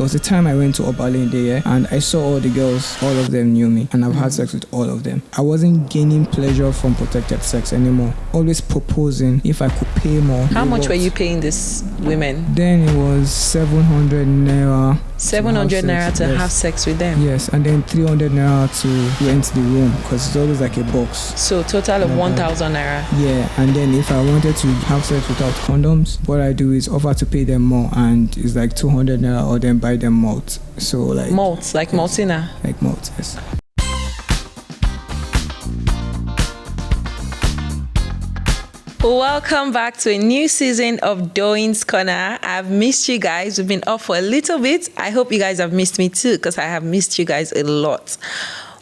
There was a time I went to Obalende, yeah, and I saw all the girls, all of them knew me, and I've had sex with all of them. I wasn't gaining pleasure from protected sex anymore. Always proposing if I could pay more. How much were you paying these women? Then it was 700 naira. 700 naira to have sex with them? Yes, and then 300 naira to rent the room, because it's always like a box. So total of 1,000 naira? Yeah, and then if I wanted to have sex without condoms, what I do is offer to pay them more, and it's like 200 naira, or then buy them malt. So like malt, like maltina? Like malt, yes. Welcome back to a new season of Doing's Corner. I've missed you guys. We've been off for a little bit. I hope you guys have missed me too, because I have missed you guys a lot.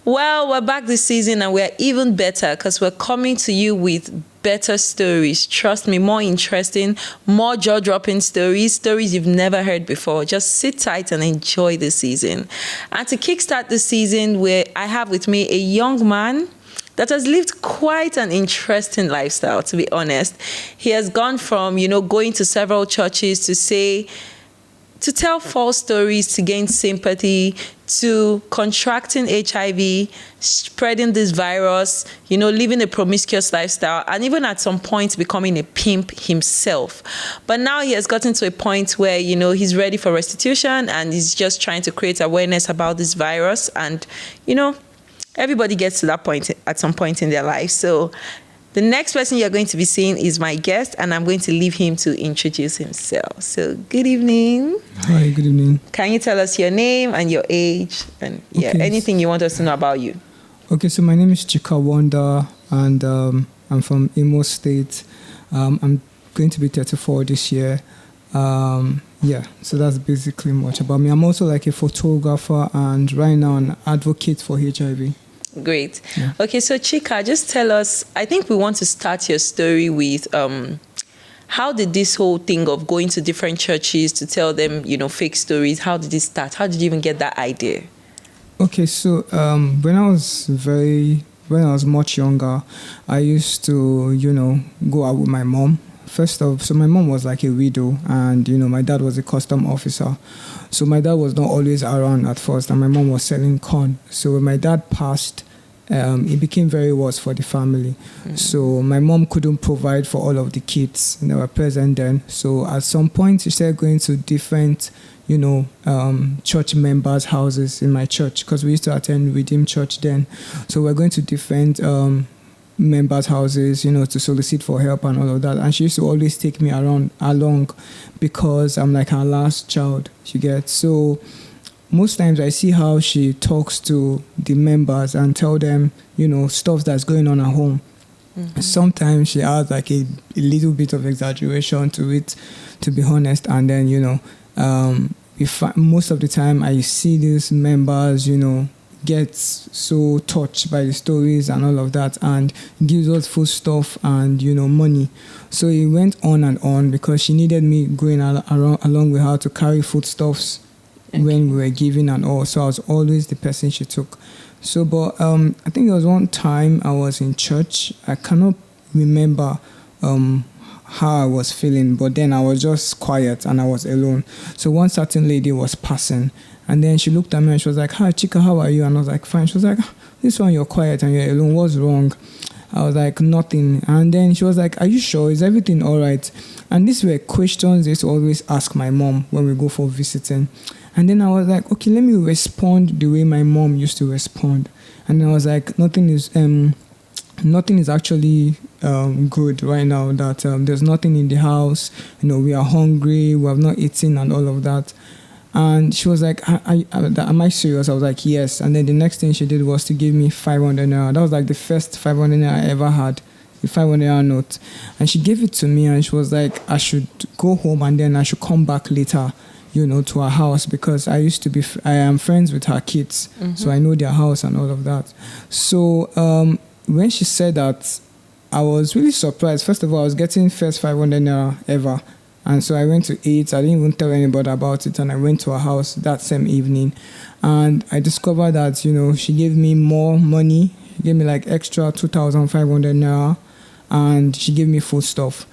Well, we're back this season and we're even better because we're coming to you with better stories. Trust me, more interesting, more jaw-dropping stories you've never heard before. Just sit tight and enjoy the season. And to kickstart the season, I have with me a young man that has lived quite an interesting lifestyle, to be honest. He has gone from, going to several churches to tell false stories to gain sympathy, to contracting HIV, spreading this virus, living a promiscuous lifestyle, and even at some point becoming a pimp himself. But now he has gotten to a point where, he's ready for restitution and he's just trying to create awareness about this virus. And, everybody gets to that point at some point in their life. So the next person you're going to be seeing is my guest, and I'm going to leave him to introduce himself. So good evening. Hi, good evening. Can you tell us your name and your age and anything you want us to know about you? Okay, so my name is Chika Wanda, and I'm from Imo State. I'm going to be 34 this year. So that's basically much about me. I'm also like a photographer and right now an advocate for HIV. Great. Yeah. Okay, so Chika, just tell us, I think we want to start your story with how did this whole thing of going to different churches to tell them, fake stories, how did it start? How did you even get that idea? Okay, so when I was much younger, I used to, go out with my mom. First off, so my mom was like a widow, and my dad was a custom officer. So my dad was not always around at first, and my mom was selling corn. So when my dad passed, it became very worse for the family. Mm-hmm. So my mom couldn't provide for all of the kids that were present then. So at some point, she started going to different, church members' houses in my church, because we used to attend Redeem Church then. So we're going to different members' houses, to solicit for help and all of that. And she used to always take me along because I'm like her last child, you get. So most times I see how she talks to the members and tell them, stuff that's going on at home. Mm-hmm. Sometimes she adds like a little bit of exaggeration to it, to be honest. And then, most of the time I see these members, gets so touched by the stories and all of that and gives us food stuff and money. So it went on and on because she needed me going along with her to carry foodstuffs when we were giving and all. So I was always the person she took. So but I think there was one time I was in church. I cannot remember how I was feeling, but then I was just quiet and I was alone. So one certain lady was passing, and then she looked at me and she was like, "Hi, Chika, how are you?" And I was like, "Fine." She was like, "This one, you're quiet and you're alone. What's wrong?" I was like, "Nothing." And then she was like, "Are you sure? Is everything all right?" And these were questions they used to always ask my mom when we go for visiting. And then I was like, okay, let me respond the way my mom used to respond. And I was like, nothing is actually good right now, that there's nothing in the house, we are hungry, we have not eaten and all of that. And she was like, am I serious? I was like, yes. And then the next thing she did was to give me 500 naira. That was like the first 500 naira I ever had, the 500 naira note. And she gave it to me and she was like, I should go home and then I should come back later, to her house, because I am friends with her kids. Mm-hmm. So I know their house and all of that. So when she said that, I was really surprised. First of all, I was getting first 500 naira ever. And so I went to eat. I didn't even tell anybody about it. And I went to her house that same evening. And I discovered that, she gave me more money. She gave me like extra 2,500 naira. And she gave me food stuff.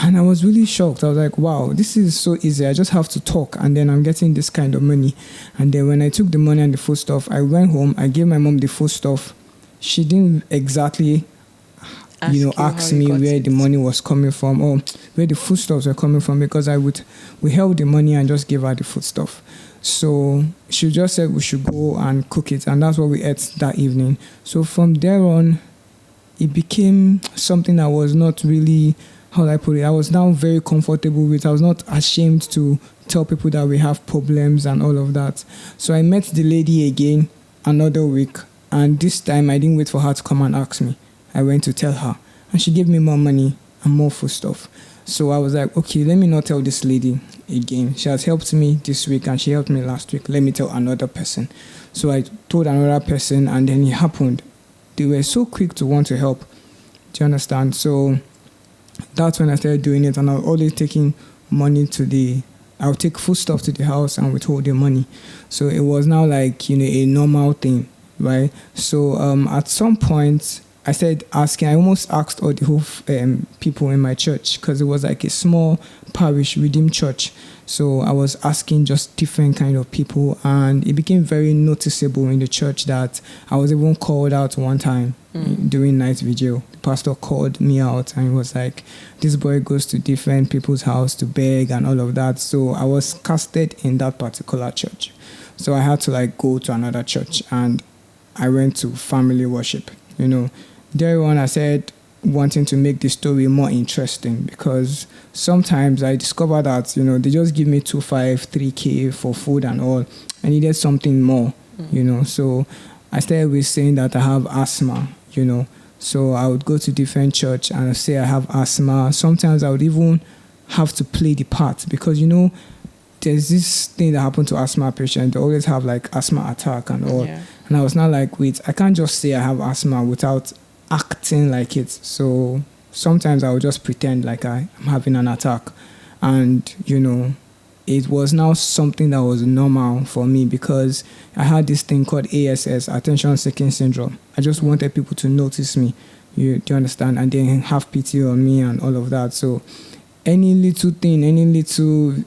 And I was really shocked. I was like, wow, this is so easy. I just have to talk and then I'm getting this kind of money. And then when I took the money and the food stuff, I went home, I gave my mom the food stuff. She didn't exactly, ask me where the money was coming from or where the foodstuffs were coming from, because we held the money and just gave her the foodstuff. So she just said we should go and cook it, and that's what we ate that evening. So from there on, it became something that was not really, how do I put it, I was now very comfortable with. I was not ashamed to tell people that we have problems and all of that. So I met the lady again another week, and this time I didn't wait for her to come and ask me. I went to tell her, and she gave me more money and more food stuff. So I was like, okay, let me not tell this lady again. She has helped me this week and she helped me last week. Let me tell another person. So I told another person, and then it happened. They were so quick to want to help. Do you understand? So that's when I started doing it, and I was always taking money I'll take food stuff to the house and withhold the money. So it was now like, a normal thing, right? So at some point, I started asking. I almost asked all the whole people in my church, because it was like a small parish redeemed church. So I was asking just different kind of people, and it became very noticeable in the church that I was even called out one time during night vigil. The pastor called me out and he was like, this boy goes to different people's house to beg and all of that. So I was casted in that particular church. So I had to go to another church, and I went to family worship. There on I said wanting to make the story more interesting, because sometimes I discovered that, they just give me 2,500, 3K for food and all. I needed something more, So I started with saying that I have asthma, So I would go to different church and say I have asthma. Sometimes I would even have to play the part, because, there's this thing that happened to asthma patients. They always have asthma attack and all. Yeah. And I was not wait, I can't just say I have asthma without acting like it. So sometimes I would just pretend like I'm having an attack. And, it was now something that was normal for me, because I had this thing called ASS, attention seeking syndrome. I just wanted people to notice me. Do you understand? And then have pity on me and all of that. So any little thing, any little,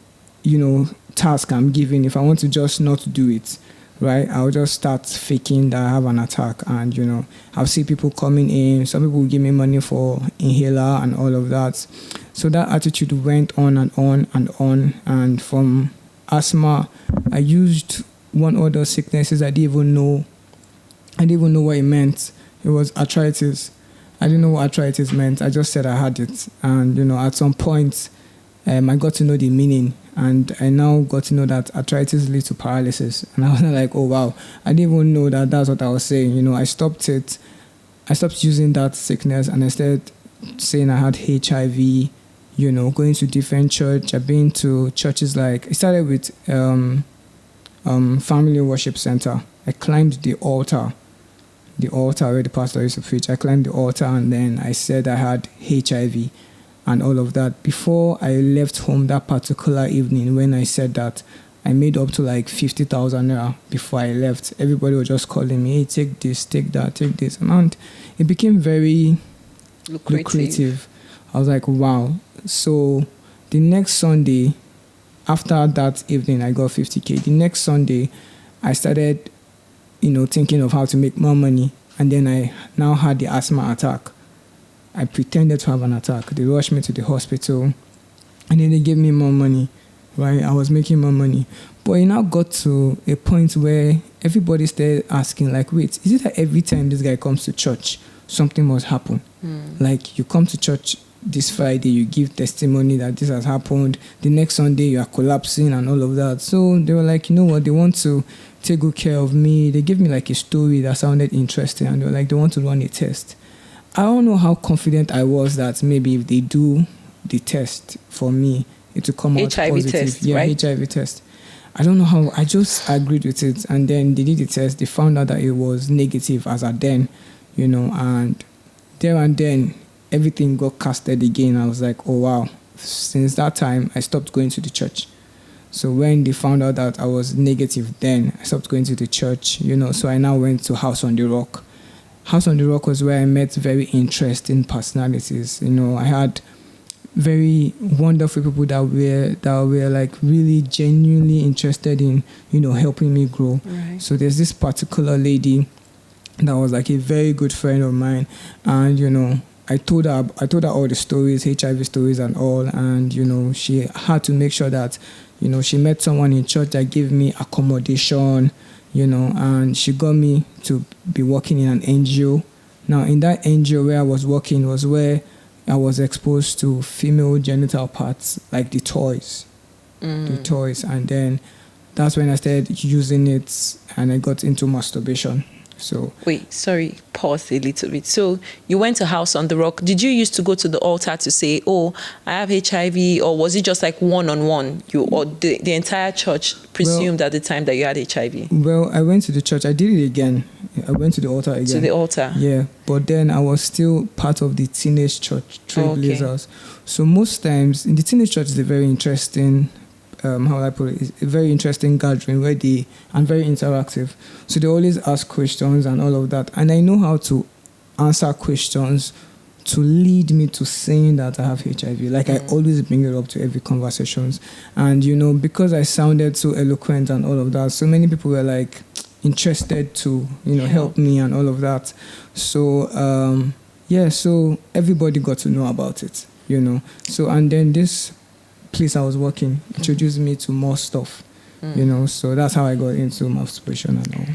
task I'm given, if I want to just not do it, right, I'll just start faking that I have an attack. And, I'll see people coming in. Some people will give me money for inhaler and all of that. So that attitude went on and on and on. And from asthma, I used one other sicknesses I didn't even know what it meant. It was arthritis. I didn't know what arthritis meant. I just said I had it. And, at some point, I got to know the meaning. And I now got to know that arthritis leads to paralysis. And I was like, oh, wow. I didn't even know that that's what I was saying. I stopped it. I stopped using that sickness, and I started saying I had HIV, going to different church. I've been to churches it started with Family Worship Center. I climbed the altar where the pastor used to preach. I climbed the altar, and then I said I had HIV. And all of that. Before I left home that particular evening, when I said that, I made up to 50,000 naira before I left. Everybody was just calling me, hey, take this, take that, take this. And it became very lucrative. I was like, wow. So the next Sunday, after that evening, I got 50K. The next Sunday, I started, thinking of how to make more money. And then I now had the asthma attack. I pretended to have an attack. They rushed me to the hospital, and then they gave me more money, right? I was making more money. But it now got to a point where everybody started asking, wait, is it that every time this guy comes to church, something must happen? You come to church this Friday, you give testimony that this has happened. The next Sunday, you are collapsing and all of that. So they were like, you know what? They want to take good care of me. They gave me a story that sounded interesting, and they were like, they want to run a test. I don't know how confident I was that maybe if they do the test for me, it will come out HIV positive. Test, yeah, right? HIV test. I don't know how. I just agreed with it, and then they did the test. They found out that it was negative as at then, and there and then everything got casted again. I was like, oh wow. Since that time, I stopped going to the church. So when they found out that I was negative, then I stopped going to the church. So I now went to House on the Rock. House on the Rock was where I met very interesting personalities. I had very wonderful people that were like really genuinely interested in, helping me grow. Right. So there's this particular lady that was like a very good friend of mine, and I told her all the stories, HIV stories and all, and she had to make sure that she met someone in church that gave me accommodation, and she got me to be working in an NGO. Now in that NGO where I was working was where I was exposed to female genital parts, like the toys, and then that's when I started using it, and I got into masturbation. So wait, sorry, pause a little bit. So you went to House on the Rock. Did you used to go to the altar to say, "Oh, I have HIV," or was it just like one-on-one? You or the entire church presumed at the time that you had HIV? Well, I went to the church. I did it again. I went to the altar again. To the altar. Yeah, but then I was still part of the teenage church, Trailblazers. So most times in the teenage church is a very interesting. How will I put it? It's a very interesting gathering and very interactive. So they always ask questions and all of that. And I know how to answer questions to lead me to saying that I have HIV. Like I always bring it up to every conversations. And, because I sounded so eloquent and all of that, so many people were like interested to, help me and all of that. So, so everybody got to know about it, So, and then this place I was working introduced me to more stuff, so that's how I got into masturbation and all.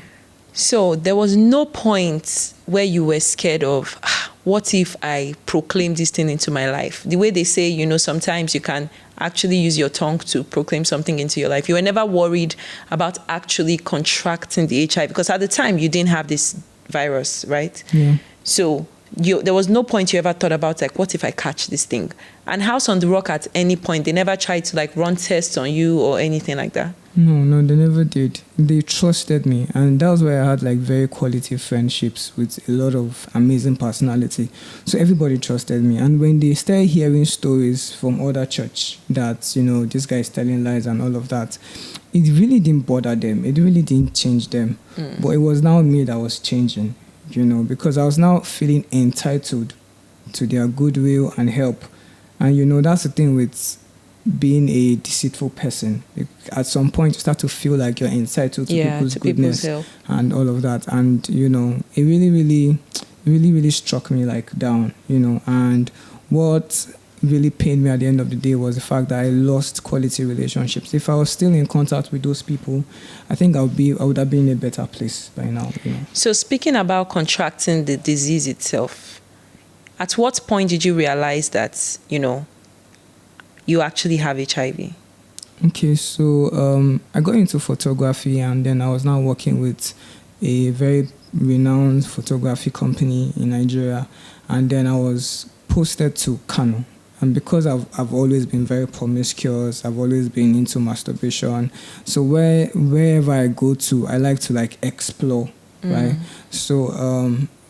So there was no point where you were scared of, what if I proclaim this thing into my life? The way they say, sometimes you can actually use your tongue to proclaim something into your life. You were never worried about actually contracting the HIV, because at the time you didn't have this virus, right? Yeah. So there was no point you ever thought about, like, what if I catch this thing? And House on the Rock, at any point, they never tried to like run tests on you or anything like that? No, they never did. They trusted me, and that was where I had like very quality friendships with a lot of amazing personality. So everybody trusted me, and when they started hearing stories from other church that this guy is telling lies and all of that, it really didn't bother them. It really didn't change them. But it was now me that was changing, because I was now feeling entitled to their goodwill and help. And that's the thing with being a deceitful person. At some point you start to feel like you're entitled to people's goodness and all of that. And it really struck me like down, and what really pained me at the end of the day was the fact that I lost quality relationships. If I was still in contact with those people, I think I would have been in a better place by now. So speaking about contracting the disease itself, at what point did you realize that, you actually have HIV? Okay, so I got into photography, and then I was now working with a very renowned photography company in Nigeria, and then I was posted to Kano. And because I've always been very promiscuous, I've always been into masturbation. So wherever I go to, I like to like explore, right? So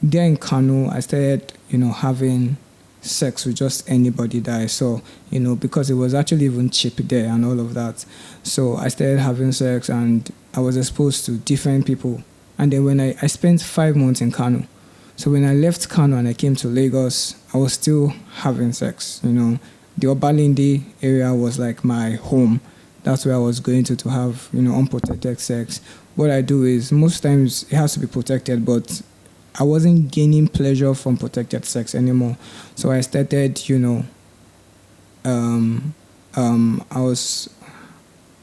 there in Kano, I started, having sex with just anybody that I saw, because it was actually even cheap there and all of that. So I started having sex, and I was exposed to different people. And then when I spent 5 months in Kano. So when I left Kano and I came to Lagos, I was still having sex, The Obalinde area was like my home. That's where I was going to have, unprotected sex. What I do is, most times it has to be protected, but I wasn't gaining pleasure from protected sex anymore. So I started, I was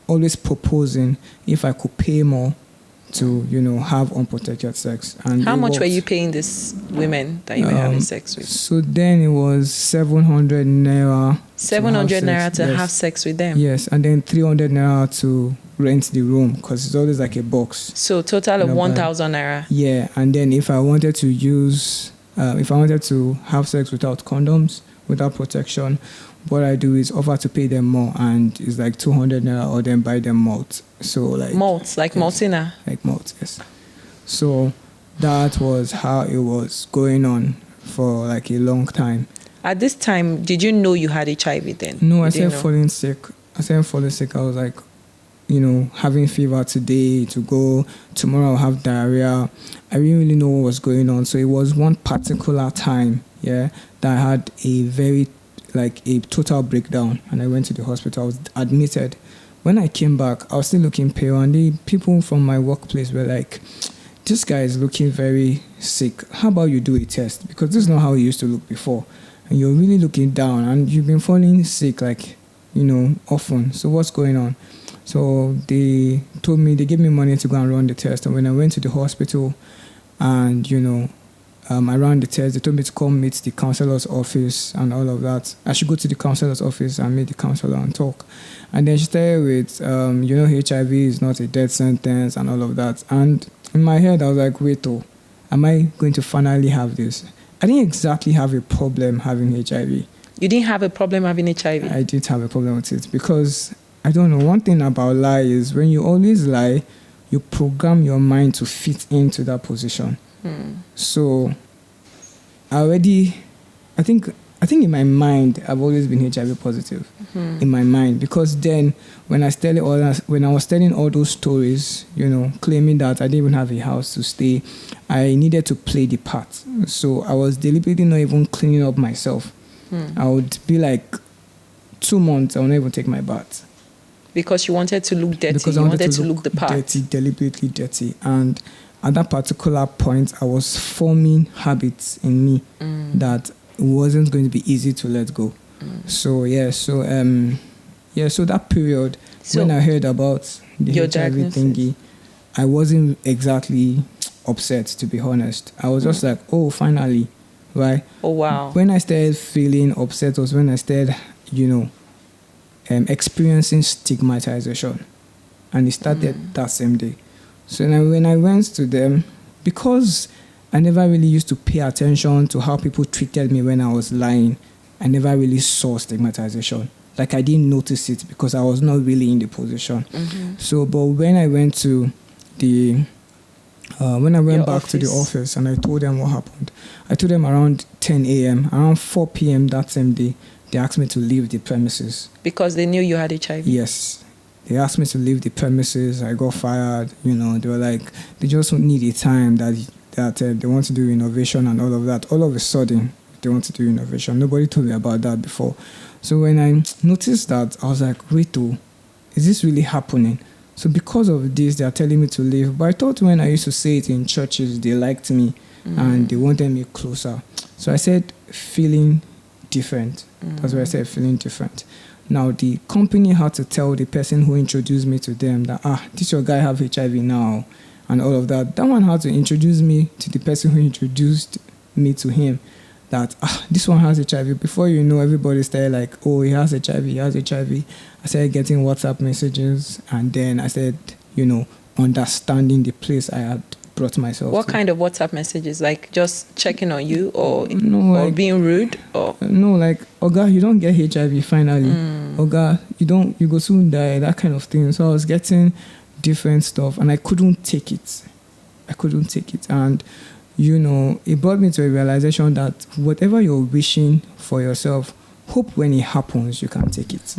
always proposing if I could pay more to, have unprotected sex. And how much were you paying these women that you were having sex with? So then it was 700 naira. 700 naira to have sex with them? Yes, and then 300 naira to rent the room, because it's always like a box. So total of 1,000 naira? Yeah, and then if I wanted to have sex without condoms, without protection, what I do is offer to pay them more, and it's like 200 naira, or then buy them malt. So like malt, like Maltina? Like malt, yes. So that was how it was going on for like a long time. At this time, did you know you had HIV then? No, I started falling sick. I was like, having fever today, tomorrow I'll have diarrhea. I didn't really know what was going on. So it was one particular time, that I had a very like a total breakdown, and I went to the hospital. I was admitted. When I came back, I was still looking pale, and the people from my workplace were like, this guy is looking very sick. How about you do a test? Because this is not how he used to look before. And you're really looking down, and you've been falling sick, like, often. So what's going on? So they told me, they gave me money to go and run the test. And when I went to the hospital and, I ran the test, they told me to come meet the counselor's office and all of that. I should go to the counselor's office and meet the counselor and talk. And then she started with, HIV is not a death sentence and all of that. And in my head, I was like, wait, am I going to finally have this? I didn't exactly have a problem having HIV. You didn't have a problem having HIV? I did have a problem with it because, I don't know, one thing about lie is when you always lie, you program your mind to fit into that position. So I think in my mind, I've always been HIV positive in my mind, because then when I was telling all those stories, claiming that I didn't even have a house to stay, I needed to play the part. So I was deliberately not even cleaning up myself. I would be like 2 months, I would not even take my bath. Because you wanted to look dirty. Because you wanted to look the part. Dirty, deliberately dirty. And at that particular point, I was forming habits in me that it wasn't going to be easy to let go. So that period, when I heard about the HIV thingy, I wasn't exactly upset, to be honest. I was just like, oh, finally, right? Oh, wow. When I started feeling upset was when I started, experiencing stigmatization. And it started that same day. So when I went to them, because I never really used to pay attention to how people treated me when I was lying, I never really saw stigmatization. Like, I didn't notice it because I was not really in the position. So, but when I went to back to the office and I told them what happened, I told them around 10 a.m., around 4 p.m. that same day, they asked me to leave the premises. Because they knew you had HIV? Yes. They asked me to leave the premises. I got fired. They were like, they just need a time that they want to do innovation and all of that. All of a sudden, they want to do innovation. Nobody told me about that before. So when I noticed that, I was like, wait, is this really happening? So because of this, they are telling me to leave. But I thought when I used to say it in churches, they liked me and they wanted me closer. So I said, feeling different. That's why I said feeling different. Now, the company had to tell the person who introduced me to them that, this your guy have HIV now, and all of that. That one had to introduce me to the person who introduced me to him, that, this one has HIV. Before you know, everybody started like, oh, he has HIV, he has HIV. I started getting WhatsApp messages, and then I started, understanding the place I had brought myself What to. kind of WhatsApp messages? Like just checking on you or being rude? Or no, like, Oga, you don't get HIV finally. Oga, you go soon die, that kind of thing. So I was getting different stuff and I couldn't take it. And, it brought me to a realization that whatever you're wishing for yourself, hope when it happens, you can take it.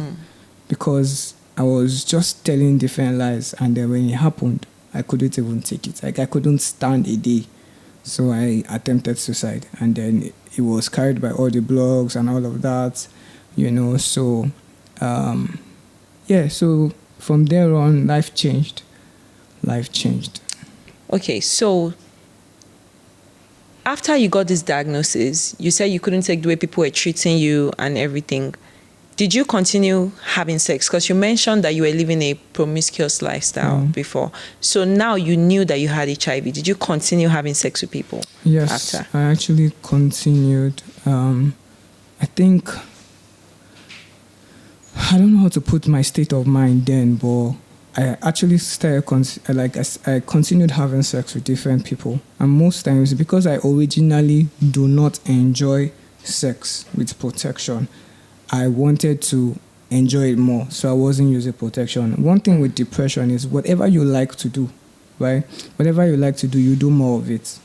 Because I was just telling different lies, and then when it happened, I couldn't even take it. Like, I couldn't stand a day. So I attempted suicide. And then it was carried by all the blogs and all of that, So, so from there on, life changed. Okay, so after you got this diagnosis, you said you couldn't take the way people were treating you and everything. Did you continue having sex? Because you mentioned that you were living a promiscuous lifestyle before. So now you knew that you had HIV. Did you continue having sex with people? Yes, after? I actually continued. I think, I don't know how to put my state of mind then, but I actually I continued having sex with different people. And most times, because I originally do not enjoy sex with protection, I wanted to enjoy it more, so I wasn't using protection. One thing with depression is whatever you like to do, right? Whatever you like to do, you do more of it.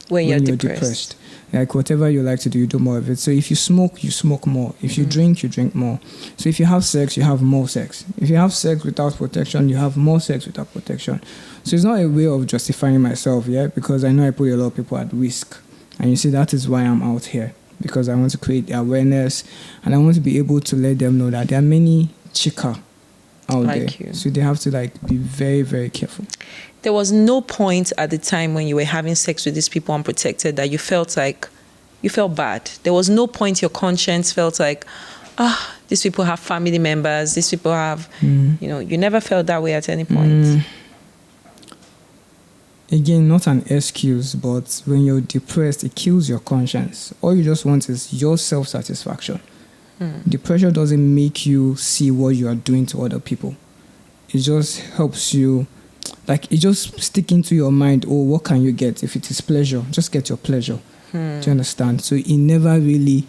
When you're depressed. Like, whatever you like to do, you do more of it. So if you smoke, you smoke more. If you drink, you drink more. So if you have sex, you have more sex. If you have sex without protection, you have more sex without protection. So it's not a way of justifying myself, because I know I put a lot of people at risk. And you see, that is why I'm out here. because I want to create awareness, and I want to be able to let them know that there are many chica out Like there. you. So they have to be very, very careful. There was no point at the time when you were having sex with these people unprotected that you felt bad. There was no point your conscience felt like, these people have family members, these people have, you never felt that way at any point. Again, not an excuse, but when you're depressed, it kills your conscience. All you just want is your self-satisfaction. The pressure doesn't make you see what you are doing to other people. It just helps you, it just stick into your mind, what can you get? If it is pleasure, just get your pleasure. Do you understand? So it never really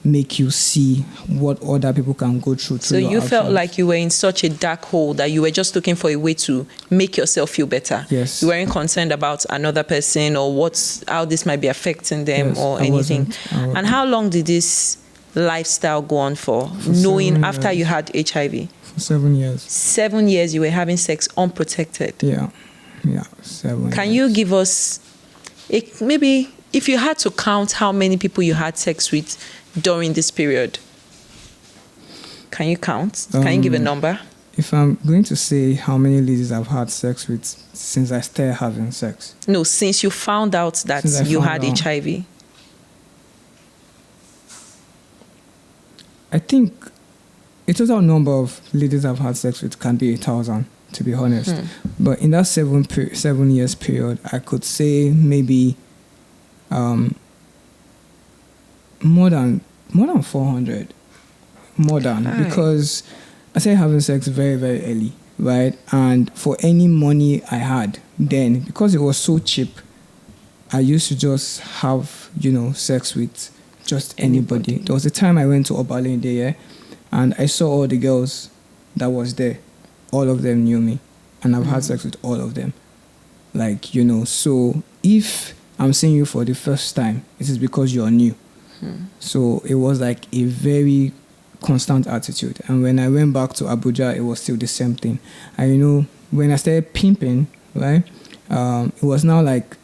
make you see what other people can go through. So you felt like you were in such a dark hole that you were just looking for a way to make yourself feel better. Yes. You weren't concerned about another person or how this might be affecting them, yes, or I anything. wasn't. And how long did this lifestyle go on for knowing after years. you had HIV? For 7 years. 7 years you were having sex unprotected. Yeah, 7 Can years. you give us, maybe if you had to count how many people you had sex with during this period, can you count? Can you give a number? If I'm going to say how many ladies I've had sex with since I started having sex. No, since you found out that you had HIV. I think a total number of ladies I've had sex with can be 1,000, to be honest. But in that 7 years period, I could say maybe more than 400. Because I started having sex very, very early, right? And for any money I had then, because it was so cheap, I used to just have, sex with just anybody. There was a time I went to Obalende, yeah, and I saw all the girls that was there. All of them knew me, and I've had sex with all of them. So if I'm seeing you for the first time, it is because you're new. So it was like a very constant attitude. And when I went back to Abuja, it was still the same thing. And when I started pimping, right, it was now like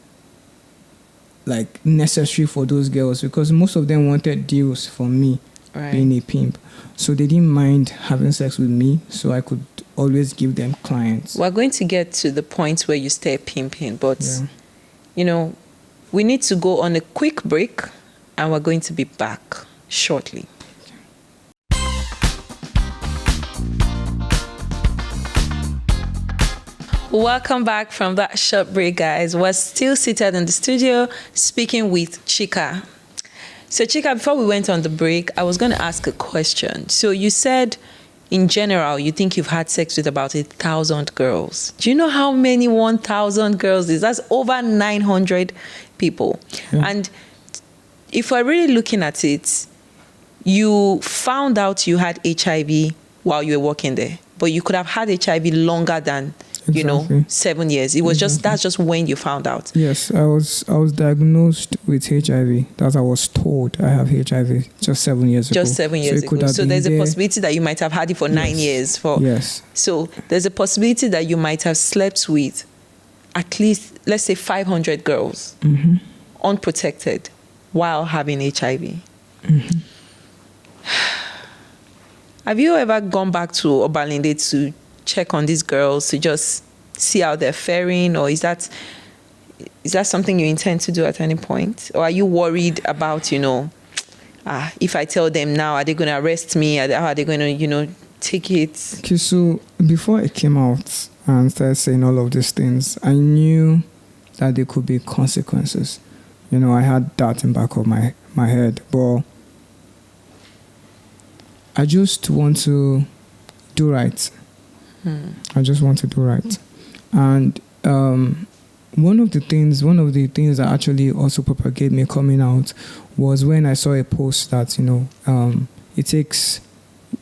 necessary for those girls, because most of them wanted deals from me, being a pimp. So they didn't mind having sex with me, so I could always give them clients. We're going to get to the point where you start pimping, but we need to go on a quick break, and we're going to be back shortly. Welcome back from that short break, guys. We're still seated in the studio speaking with Chika. So Chika, before we went on the break, I was going to ask a question. So you said, in general, you think you've had sex with about 1,000 girls. Do you know how many 1,000 girls is? That's over 900 people. And if we're really looking at it, you found out you had HIV while you were working there, but you could have had HIV longer than 7 years. It was that's just when you found out. Yes, I was diagnosed with HIV. That I was told I have HIV just 7 years ago. Just 7 years ago. So there's a possibility that you might have had it for 9 years. Yes. So there's a possibility that you might have slept with at least, let's say, 500 girls unprotected while having HIV. Have you ever gone back to Obalende to check on these girls, to just see how they're faring, or is that something you intend to do at any point? Or are you worried about, if I tell them now, are they going to arrest me? How are they going to, take it? Okay, so before I came out and started saying all of these things, I knew that there could be consequences. I had that in the back of my head, but I just want to do right. I just want to do right. And one of the things that actually also propagated me coming out was when I saw a post that, it takes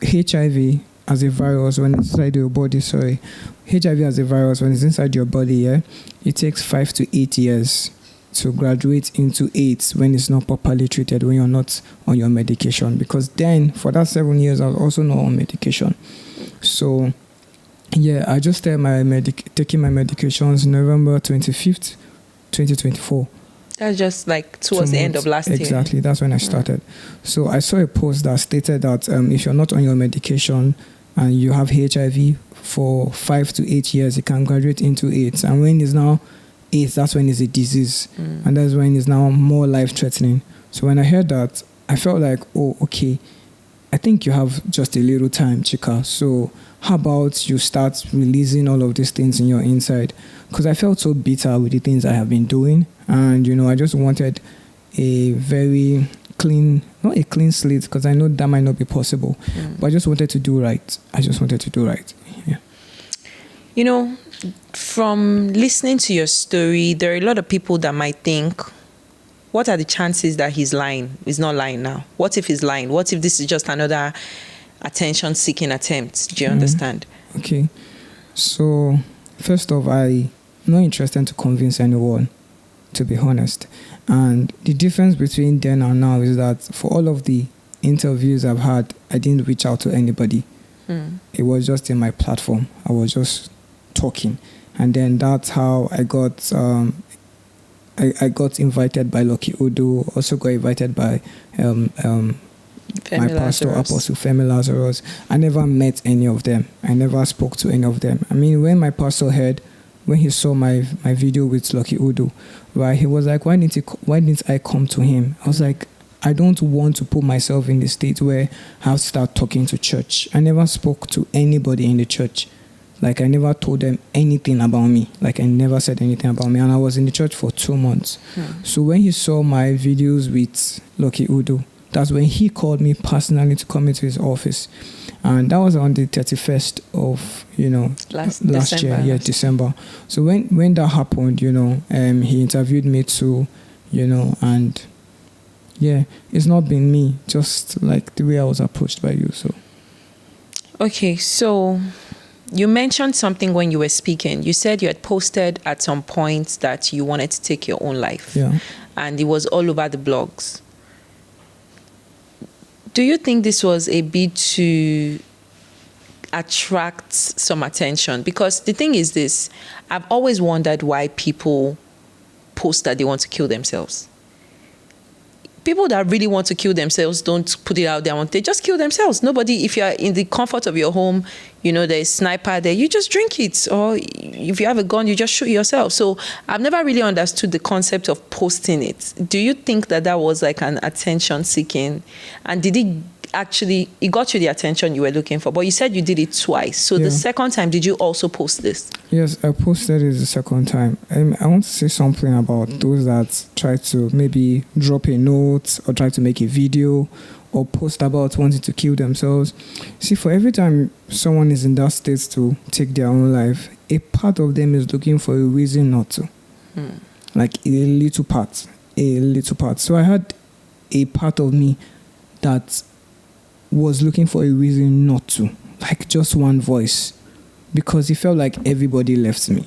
HIV as a virus when it's inside your body, HIV as a virus when it's inside your body, it takes 5 to 8 years to graduate into AIDS when it's not properly treated, when you're not on your medication. Because then, for that 7 years, I was also not on medication. So, I just started taking my medications November 25th, 2024. That's just like towards the end of last year. Exactly, that's when I started. So I saw a post that stated that if you're not on your medication and you have HIV for 5 to 8 years, it can graduate into AIDS. And when it's now AIDS, that's when it's a disease. And that's when it's now more life-threatening. So when I heard that, I felt like, oh, okay, I think you have just a little time, Chika. So how about you start releasing all of these things in your inside? Because I felt so bitter with the things I have been doing. And, I just wanted a very clean, not a clean slate, because I know that might not be possible. But I just wanted to do right. Yeah. From listening to your story, there are a lot of people that might think, what are the chances that he's lying? He's not lying now. What if he's lying? What if this is just another attention-seeking attempt? Do you understand? Okay. So, first off, I'm not interested to convince anyone, to be honest. And the difference between then and now is that for all of the interviews I've had, I didn't reach out to anybody. It was just in my platform. I was just talking. And then that's how I got I got invited by Lucky Udo, also got invited by my pastor, Apostle Femi Lazarus. I never met any of them. I never spoke to any of them. I mean, when my pastor heard, when he saw my video with Lucky Udo, right, he was like, why didn't I come to him? I was like, I don't want to put myself in the state where I have to start talking to church. I never spoke to anybody in the church. Like, I never told them anything about me. Like, I never said anything about me. And I was in the church for 2 months. So when he saw my videos with Lucky Udo, that's when he called me personally to come into his office. And that was on the 31st of, last year. Yeah, December. So when that happened, he interviewed me too, and yeah, it's not been me, just like the way I was approached by you. So. Okay, so you mentioned something when you were speaking. You said you had posted at some point that you wanted to take your own life. Yeah. And it was all over the blogs. Do you think this was a bit to attract some attention? Because the thing is this, I've always wondered why people post that they want to kill themselves. People that really want to kill themselves don't put it out there. They just kill themselves. Nobody, if you're in the comfort of your home, there's a sniper there, you just drink it. Or if you have a gun, you just shoot yourself. So I've never really understood the concept of posting it. Do you think that was like an attention seeking? And did it got you the attention you were looking for? But you said you did it twice. So the second time, did you also post this? Yes, I posted it the second time. I want to say something about those that try to maybe drop a note or try to make a video or post about wanting to kill themselves. See, for every time someone is in that state to take their own life, a part of them is looking for a reason not to. Like a little part. So I had a part of me that was looking for a reason not to, like just one voice, because it felt like everybody left me.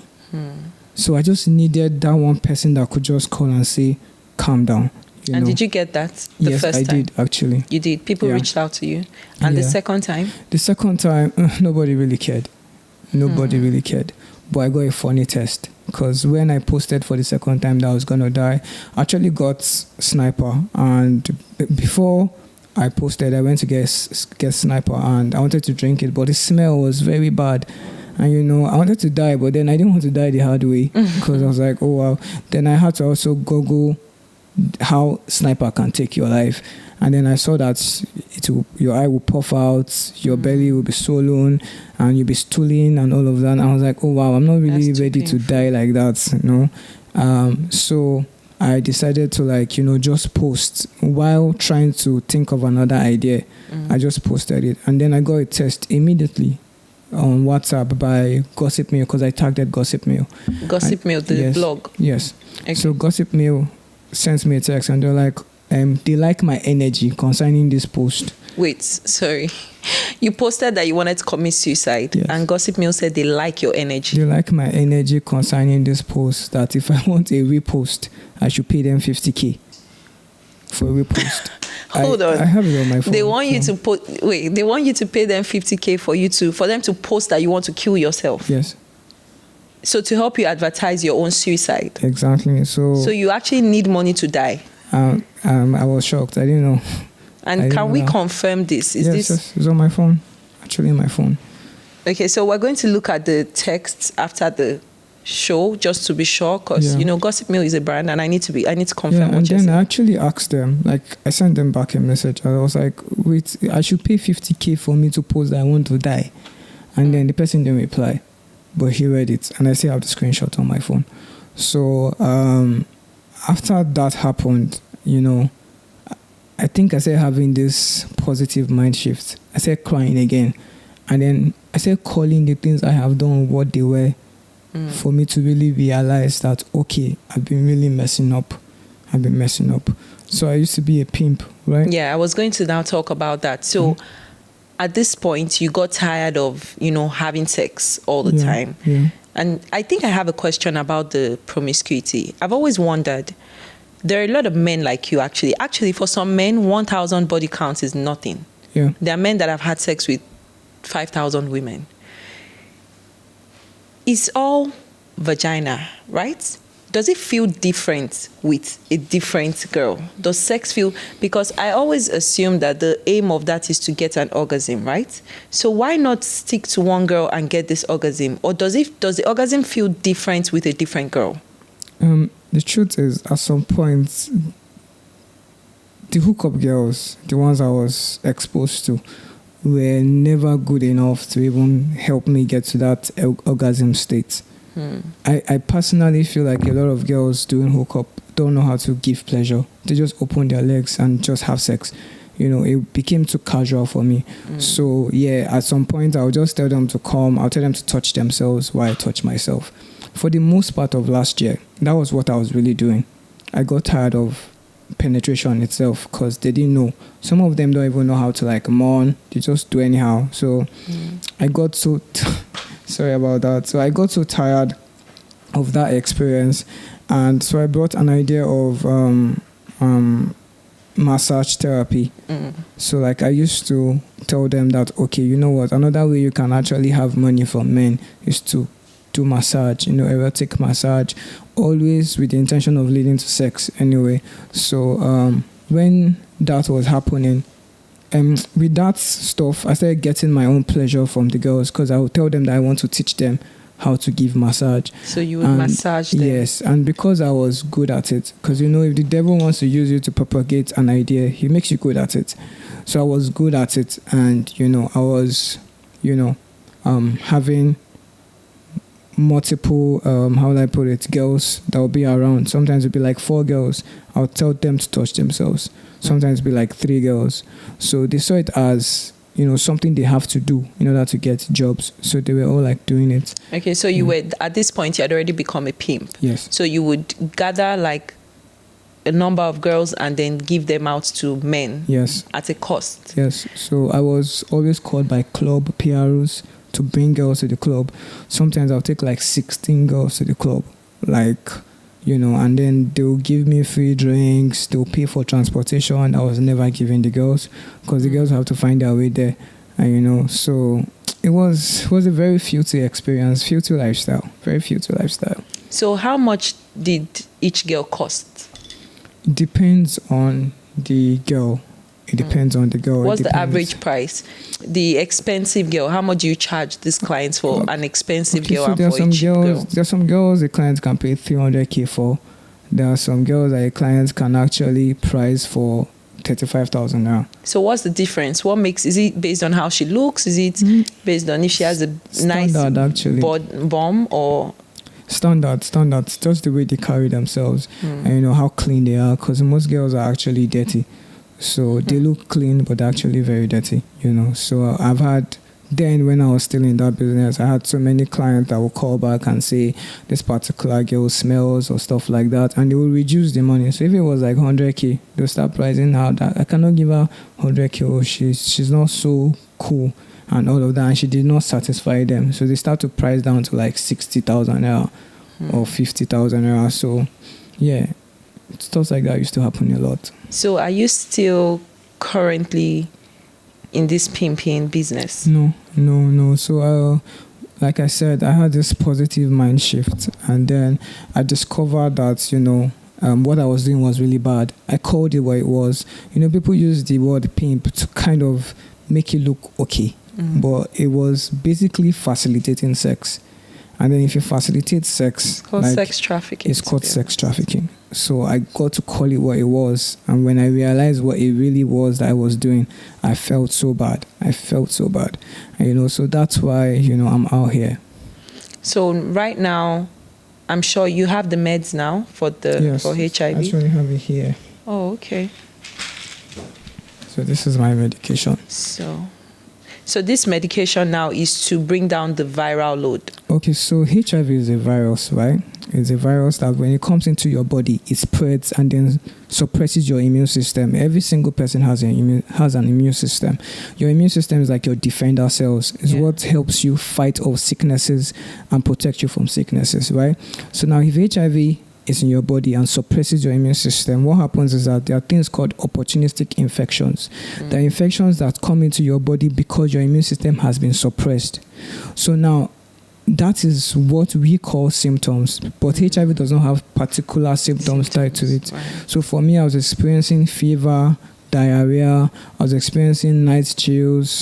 So I just needed that one person that could just call and say, calm down. And did you get that the yes, first time? Yes, I did, actually. You did? People reached out to you? And the second time? The second time, nobody really cared. Really cared. But I got a funny test, because when I posted for the second time that I was going to die, I actually got sniper. And before I posted, I went to get sniper, and I wanted to drink it, but the smell was very bad. And I wanted to die, but then I didn't want to die the hard way, because I was like, oh wow. Then I had to also Google how sniper can take your life. And then I saw that your eye will puff out, your belly will be swollen, and you'll be stooling and all of that. And I was like, oh wow, I'm not really ready to die like that, So I decided to just post while trying to think of another idea. I just posted it. And then I got a text immediately on WhatsApp by Gossip Mail, because I tagged Gossip Mail. Gossip Mail, the blog? Yes. Okay. So Gossip Mail sent me a text, and they're like, they like my energy concerning this post. Wait, sorry. You posted that you wanted to commit suicide, and Gossip Mail said they like your energy. They like my energy concerning this post, that if I want a repost, I should pay them 50K for a repost. Hold on. I have it on my phone. They want you to they want you to pay them 50K for them to post that you want to kill yourself. Yes. So to help you advertise your own suicide. Exactly. So you actually need money to die. I was shocked. I didn't know. And can we confirm this? Yes, it's on my phone. Actually, my phone. Okay, so we're going to look at the text after the show just to be sure, because Gossip Mill is a brand, and I need to confirm. And then I actually asked them, like, I sent them back a message. I was like, wait, I should pay 50K for me to post that I want to die, and then the person didn't reply, but he read it, and I still have the screenshot on my phone. So after that happened, I think I started having this positive mind shift. I started crying again. And then I started calling the things I have done what they were, for me to really realize that, okay, I've been really messing up. So I used to be a pimp, right? Yeah, I was going to now talk about that. So at this point, you got tired of, having sex all the time. Yeah. And I think I have a question about the promiscuity. I've always wondered, there are a lot of men like you, actually. Actually, for some men, 1,000 body counts is nothing. Yeah. There are men that have had sex with 5,000 women. It's all vagina, right? Does it feel different with a different girl? Does sex feel... Because I always assume that the aim of that is to get an orgasm, right? So why not stick to one girl and get this orgasm? Or does the orgasm feel different with a different girl? The truth is, at some point, the hookup girls, the ones I was exposed to, were never good enough to even help me get to that orgasm state. I personally feel like a lot of girls doing hookup don't know how to give pleasure. They just open their legs and just have sex. It became too casual for me. So, at some point, I'll just tell them to come. I'll tell them to touch themselves while I touch myself. For the most part of last year, that was what I was really doing. I got tired of penetration itself because they didn't know. Some of them don't even know how to mourn. They just do anyhow. So I got so... sorry about that. So I got so tired of that experience. And so I brought an idea of massage therapy. So I used to tell them that, okay, you know what? Another way you can actually have money from men is to do massage, erotic massage, always with the intention of leading to sex anyway. So when that was happening, with that stuff, I started getting my own pleasure from the girls because I would tell them that I want to teach them how to give massage. So you would massage them? Yes, and because I was good at it, because if the devil wants to use you to propagate an idea, he makes you good at it. So I was good at it, and I was having multiple, how would I put it, girls that will be around. Sometimes it'll be 4 girls. I'll tell them to touch themselves. Sometimes it'll be 3 girls. So they saw it as, something they have to do in order to get jobs. So they were all doing it. Okay, so you were, at this point, you had already become a pimp. Yes. So you would gather a number of girls and then give them out to men. Yes. At a cost. Yes. So I was always called by club PROs to bring girls to the club. Sometimes I'll take 16 girls to the club, and then they'll give me free drinks, they'll pay for transportation. I was never giving the girls because the girls have to find their way there, and so it was a very futile experience, futile lifestyle, very futile lifestyle. So how much did each girl cost? It depends on the girl. It depends on the girl. What's the average price? The expensive girl, how much do you charge these clients for an expensive girl and for each girl? There are some girls the clients can pay 300K for. There are some girls that the clients can actually price for 35,000 now. So what's the difference? Is it based on how she looks? Is it based on if she has a nice bomb or... Standard, just the way they carry themselves and how clean they are, because most girls are actually dirty. So they look clean, but actually very dirty, So I've had, then when I was still in that business, I had so many clients that would call back and say, this particular girl smells or stuff like that. And they will reduce the money. So if it was 100K, they'll start pricing out that I cannot give her 100K. Or she's not so cool and all of that. And she did not satisfy them. So they start to price down to 60,000 naira or 50,000 naira. So yeah, stuff like that used to happen a lot. So are you still currently in this pimping business? No. So like I said, I had this positive mind shift, and then I discovered that, what I was doing was really bad. I called it what it was. People use the word pimp to kind of make it look okay, but it was basically facilitating sex. And then if you facilitate sex, it's called sex trafficking. It's called sex trafficking. So I got to call it what it was. And when I realized what it really was that I was doing, I felt so bad. And, so that's why, I'm out here. So right now, I'm sure you have the meds now for HIV. I actually have it here. Oh, okay. So this is my medication. So this medication now is to bring down the viral load. Okay, so HIV is a virus, right? It's a virus that when it comes into your body, it spreads and then suppresses your immune system. Every single person has an immune system. Your immune system is like your defender cells. It's what helps you fight off sicknesses and protect you from sicknesses, right? So now if HIV is in your body and suppresses your immune system, what happens is that there are things called opportunistic infections. There are infections that come into your body because your immune system has been suppressed. So now, that is what we call symptoms, but HIV does not have particular symptoms tied to it. Right. So for me, I was experiencing fever, diarrhea, I was experiencing night sweat,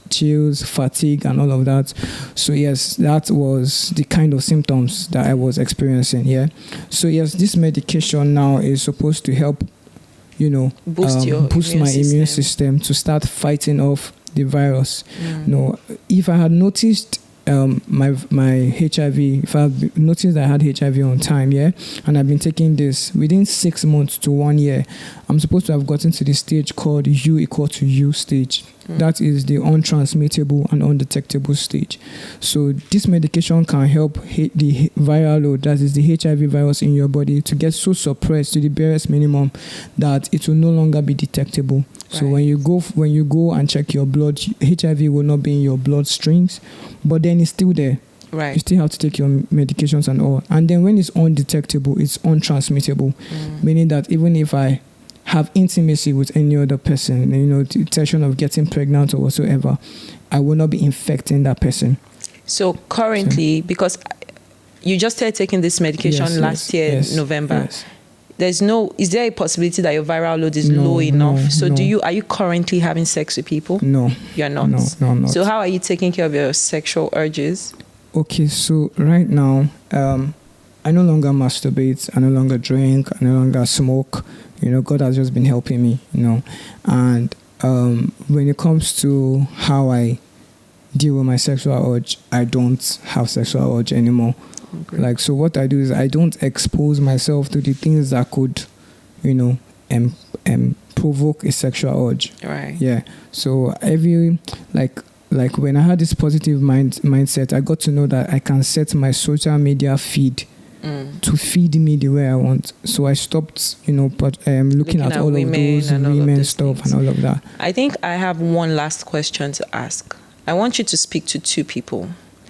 chills, fatigue, and all of that. So yes, that was the kind of symptoms that I was experiencing. Yeah. So yes, this medication now is supposed to help, boost my immune system to start fighting off the virus. If I had noticed my HIV, if I had noticed that I had HIV on time, and I've been taking this within 6 months to 1 year, I'm supposed to have gotten to the stage called U=U stage. That is the untransmittable and undetectable stage. So this medication can help the viral load, that is the HIV virus in your body, to get so suppressed to the barest minimum that it will no longer be detectable. So when you go and check your blood, HIV will not be in your bloodstreams, but then it's still there. Right. You still have to take your medications and all. And then when it's undetectable, it's untransmittable, meaning that even if I have intimacy with any other person, the intention of getting pregnant or whatsoever, I will not be infecting that person. So currently, because you just started taking this medication last year, November, is there a possibility that your viral load is low enough? So are you currently having sex with people? No. You're not? No, I'm not. So how are you taking care of your sexual urges? Okay, so right now, I no longer masturbate, I no longer drink, I no longer smoke. God has just been helping me, And when it comes to how I deal with my sexual urge, I don't have sexual urge anymore. Okay. So what I do is I don't expose myself to the things that could, provoke a sexual urge. Right. Yeah. So every like when I had this positive mindset, I got to know that I can set my social media feed to feed me the way I want. So I stopped, looking at all of those women stuff and all of that. I think I have one last question to ask. I want you to speak to two people.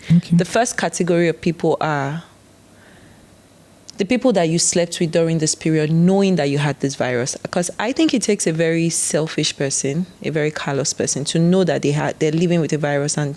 Okay. The first category of people are the people that you slept with during this period, knowing that you had this virus. Because I think it takes a very selfish person, a very callous person, to know that they're living with a virus and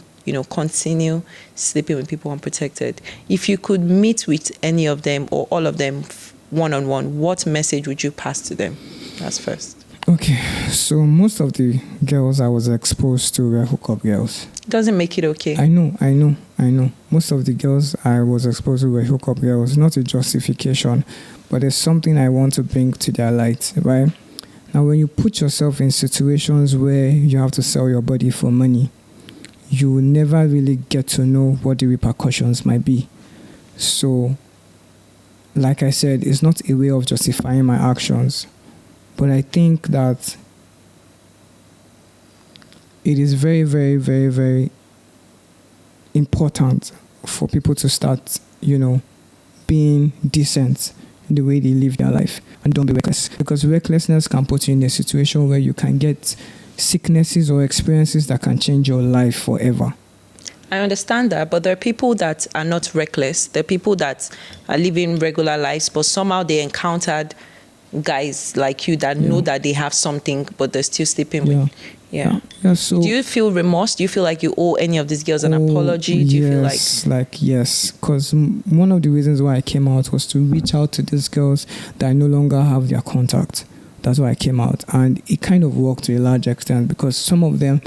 continue sleeping with people unprotected. If you could meet with any of them or all of them one-on-one, what message would you pass to them? That's first. Okay, so most of the girls I was exposed to were hookup girls. Doesn't make it okay. I know. Most of the girls I was exposed to were hookup girls. Not a justification, but there's something I want to bring to their light, right? Now, when you put yourself in situations where you have to sell your body for money, you will never really get to know what the repercussions might be. So, like I said, it's not a way of justifying my actions, but I think that it is very, very, very, very important for people to start, being decent in the way they live their life and don't be reckless. Because recklessness can put you in a situation where you can get sicknesses or experiences that can change your life forever. I understand that, but there are people that are not reckless. There are people that are living regular lives, but somehow they encountered guys like you that know that they have something, but they're still sleeping with. Yeah. Yeah, so do you feel remorse? Do you feel like you owe any of these girls an apology? Do you feel like yes, because one of the reasons why I came out was to reach out to these girls that I no longer have their contact. That's why I came out, and it kind of worked to a large extent because some of them,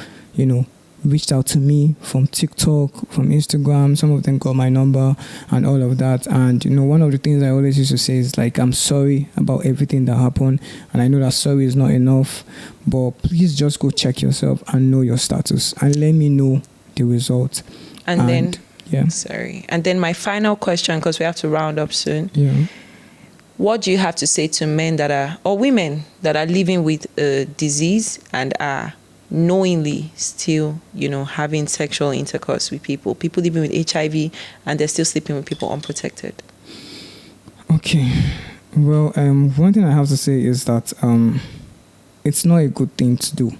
reached out to me from TikTok, from Instagram. Some of them got my number and all of that. And, one of the things I always used to say is like, I'm sorry about everything that happened. And I know that sorry is not enough, but please just go check yourself and know your status and let me know the result. And then my final question, because we have to round up soon. Yeah. What do you have to say to men or women that are living with a disease and are knowingly still, having sexual intercourse with people living with HIV, and they're still sleeping with people unprotected? Okay. Well, one thing I have to say is that it's not a good thing to do.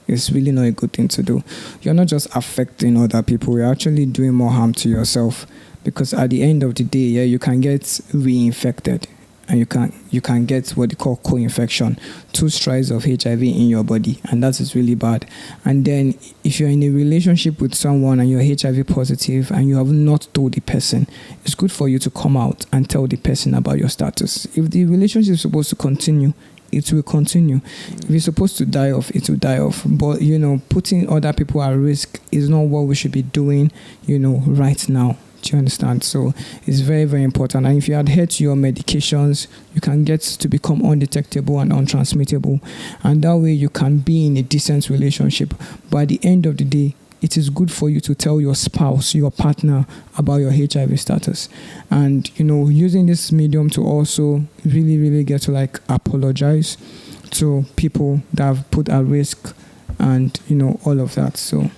It's really not a good thing to do. You're not just affecting other people, you're actually doing more harm to yourself, because at the end of the day, you can get reinfected. And you can get what they call co-infection, 2 strides of HIV in your body, and that is really bad. And then if you're in a relationship with someone and you're HIV positive and you have not told the person, it's good for you to come out and tell the person about your status. If the relationship is supposed to continue, it will continue. If it's supposed to die off, it will die off. But, putting other people at risk is not what we should be doing, right now. Do you understand? So it's very, very important. And if you adhere to your medications, you can get to become undetectable and untransmittable. And that way you can be in a decent relationship. But at the end of the day, it is good for you to tell your spouse, your partner, about your HIV status. And, using this medium to also really, really get to apologize to people that have put at risk and, all of that. So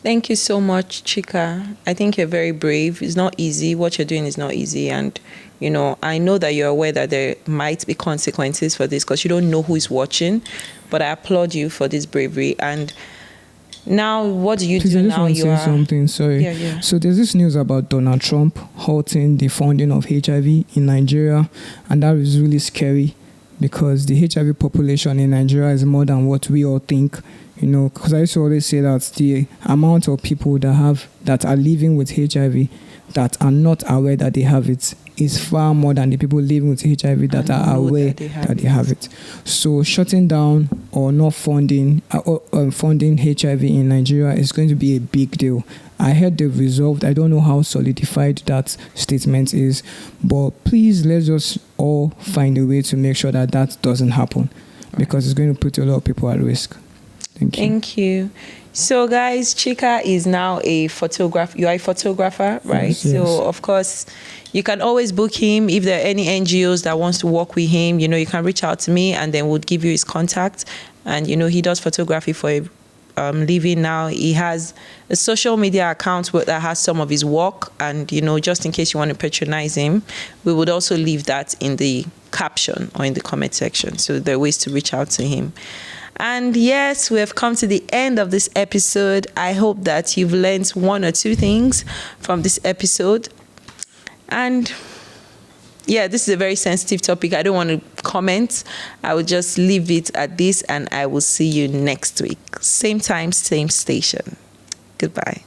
thank you so much, Chika. I think you're very brave. It's not easy. What you're doing is not easy. And, I know that you're aware that there might be consequences for this because you don't know who is watching. But I applaud you for this bravery. And now, what do you do now? I just want to say something. Sorry. Yeah. So there's this news about Donald Trump halting the funding of HIV in Nigeria. And that is really scary because the HIV population in Nigeria is more than what we all think. Because I used to always say that the amount of people that are living with HIV that are not aware that they have it is far more than the people living with HIV that are aware that they have it. So shutting down or not funding HIV in Nigeria is going to be a big deal. I heard they've resolved. I don't know how solidified that statement is, but please let's just all find a way to make sure that doesn't happen, because it's going to put a lot of people at risk. Thank you. So, guys, Chika is now a photographer. You are a photographer, right? Yes. So, of course, you can always book him. If there are any NGOs that wants to work with him, you can reach out to me and then we'll give you his contact. And, he does photography for a living now. He has a social media account that has some of his work. And, just in case you want to patronize him, we would also leave that in the caption or in the comment section. So there are ways to reach out to him. And yes, we have come to the end of this episode. I hope that you've learned 1 or 2 things from this episode. And yeah, this is a very sensitive topic. I don't want to comment. I will just leave it at this, and I will see you next week. Same time, same station. Goodbye.